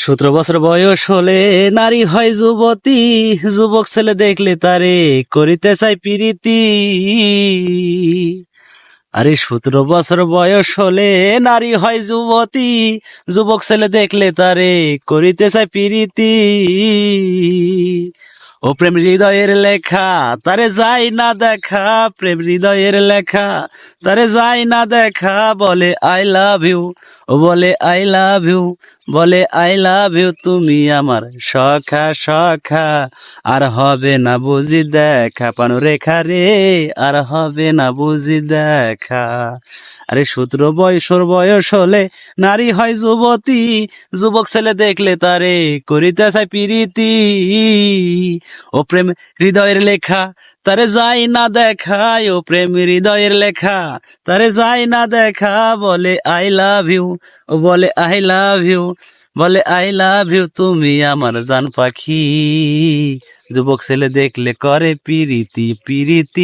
17 বছর বয়স হলে নারী হয় যুবতী, যুবক ছেলে দেখলে তারে করিতে চাই প্রীতি। আরে 17 বছর বয়স হলে নারী হয় যুবতী, যুবক ছেলে দেখলে তারে করিতে চাই প্রীতি। ও প্রেম হৃদয়ের লেখা, তারে যায় না দেখা, প্রেম হৃদয়ের লেখা, তারে যায় না দেখা। বলে আই লাভ ইউ, ও বলে আই লাভ ইউ, বলে আই লাভ ইউ, তুমি আমার সখা সখা। আর হবে না বুঝি দেখা পানু রেখা রে, আর হবে না বুঝি দেখা। আরে 17 বছর বয়স হলে নারী হয় যুবতী, যুবক ছেলে দেখলে তারে করিতে চায় প্রীতি। ও প্রেম হৃদয়ের লেখা, তারে যায় না দেখা, ও প্রেম হৃদয়ের লেখা, তারে যায় না দেখা। বলে আই লাভ ইউ, ও বলে আই লাভ ইউ, বলে আই লাভ ইউ, তুমি আমার জান পাখি। যুবক ছেলে দেখলে করে প্রীতি প্রীতি।